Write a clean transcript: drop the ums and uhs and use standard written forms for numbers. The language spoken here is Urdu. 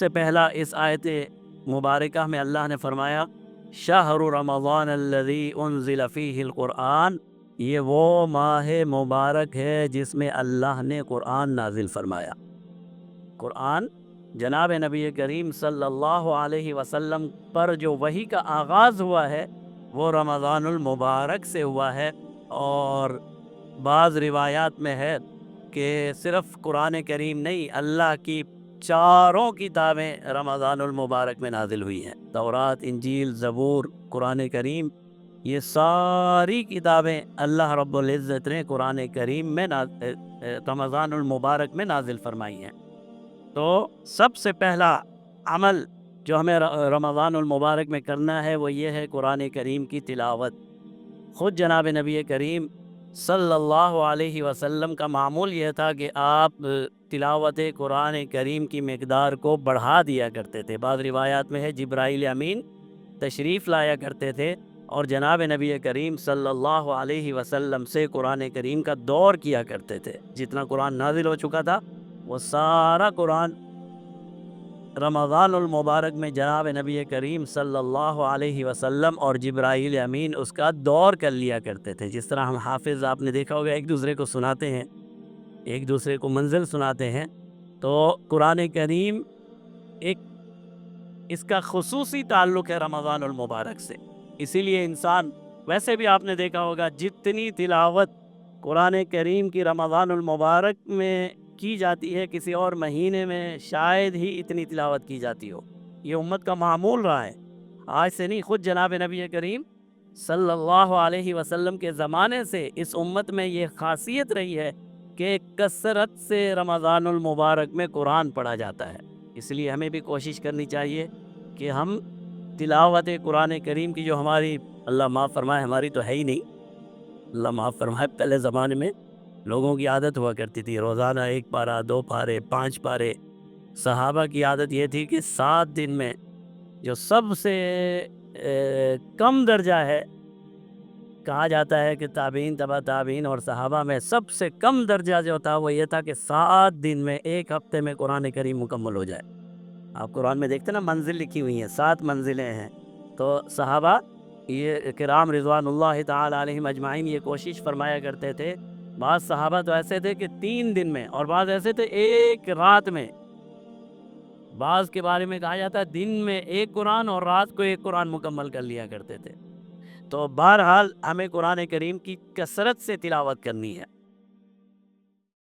سے پہلا اس آیت مبارکہ میں اللہ نے فرمایا شہر رمضان الذی انزل فیہ القرآن، یہ وہ ماہ مبارک ہے جس میں اللہ نے قرآن نازل فرمایا۔ قرآن جناب نبی کریم صلی اللہ علیہ وسلم پر جو وحی کا آغاز ہوا ہے وہ رمضان المبارک سے ہوا ہے، اور بعض روایات میں ہے کہ صرف قرآن کریم نہیں، اللہ کی چاروں کتابیں رمضان المبارک میں نازل ہوئی ہیں۔ تورات، انجیل، زبور، قرآن کریم، یہ ساری کتابیں اللہ رب العزت نے قرآن کریم میں رمضان المبارک میں نازل فرمائی ہیں۔ تو سب سے پہلا عمل جو ہمیں رمضان المبارک میں کرنا ہے وہ یہ ہے قرآن کریم کی تلاوت۔ خود جناب نبی کریم صلی اللہ علیہ وسلم کا معمول یہ تھا کہ آپ تلاوت قرآن کریم کی مقدار کو بڑھا دیا کرتے تھے۔ بعض روایات میں ہے جبرائیل امین تشریف لایا کرتے تھے اور جناب نبی کریم صلی اللہ علیہ وسلم سے قرآن کریم کا دور کیا کرتے تھے۔ جتنا قرآن نازل ہو چکا تھا وہ سارا قرآن رمضان المبارک میں جناب نبی کریم صلی اللہ علیہ وسلم اور جبرائیل امین اس کا دور کر لیا کرتے تھے۔ جس طرح ہم حافظ آپ نے دیکھا ہوگا ایک دوسرے کو سناتے ہیں، ایک دوسرے کو منزل سناتے ہیں، تو قرآن کریم ایک اس کا خصوصی تعلق ہے رمضان المبارک سے۔ اسی لیے انسان ویسے بھی آپ نے دیکھا ہوگا جتنی تلاوت قرآن کریم کی رمضان المبارک میں کی جاتی ہے کسی اور مہینے میں شاید ہی اتنی تلاوت کی جاتی ہو۔ یہ امت کا معمول رہا ہے، آج سے نہیں، خود جناب نبی کریم صلی اللہ علیہ وسلم کے زمانے سے اس امت میں یہ خاصیت رہی ہے کہ کثرت سے رمضان المبارک میں قرآن پڑھا جاتا ہے۔ اس لیے ہمیں بھی کوشش کرنی چاہیے کہ ہم تلاوت قرآن کریم کی جو ہماری، اللہ معاف فرمائے ہماری تو ہے ہی نہیں، اللہ معاف فرمائے، پہلے زمانے میں لوگوں کی عادت ہوا کرتی تھی روزانہ 1 پارہ 2 پارے 5 پارے۔ صحابہ کی عادت یہ تھی کہ 7 دن میں جو سب سے کم درجہ ہے، کہا جاتا ہے کہ تابعین، تبع تابعین اور صحابہ میں سب سے کم درجہ جو تھا وہ یہ تھا کہ 7 دن میں 1 ہفتے میں قرآن کریم مکمل ہو جائے۔ آپ قرآن میں دیکھتے نا منزل لکھی ہوئی ہیں، 7 منزلیں ہیں، تو صحابہ یہ کرام رضوان اللہ تعالی علیہم اجمعین یہ کوشش فرمایا کرتے تھے۔ بعض صحابہ تو ایسے تھے کہ 3 دن میں، اور بعض ایسے تھے 1 رات میں۔ بعض کے بارے میں کہا جاتا ہے دن میں 1 قرآن اور رات کو 1 قرآن مکمل کر لیا کرتے تھے۔ تو بہرحال ہمیں قرآن کریم کی کثرت سے تلاوت کرنی ہے۔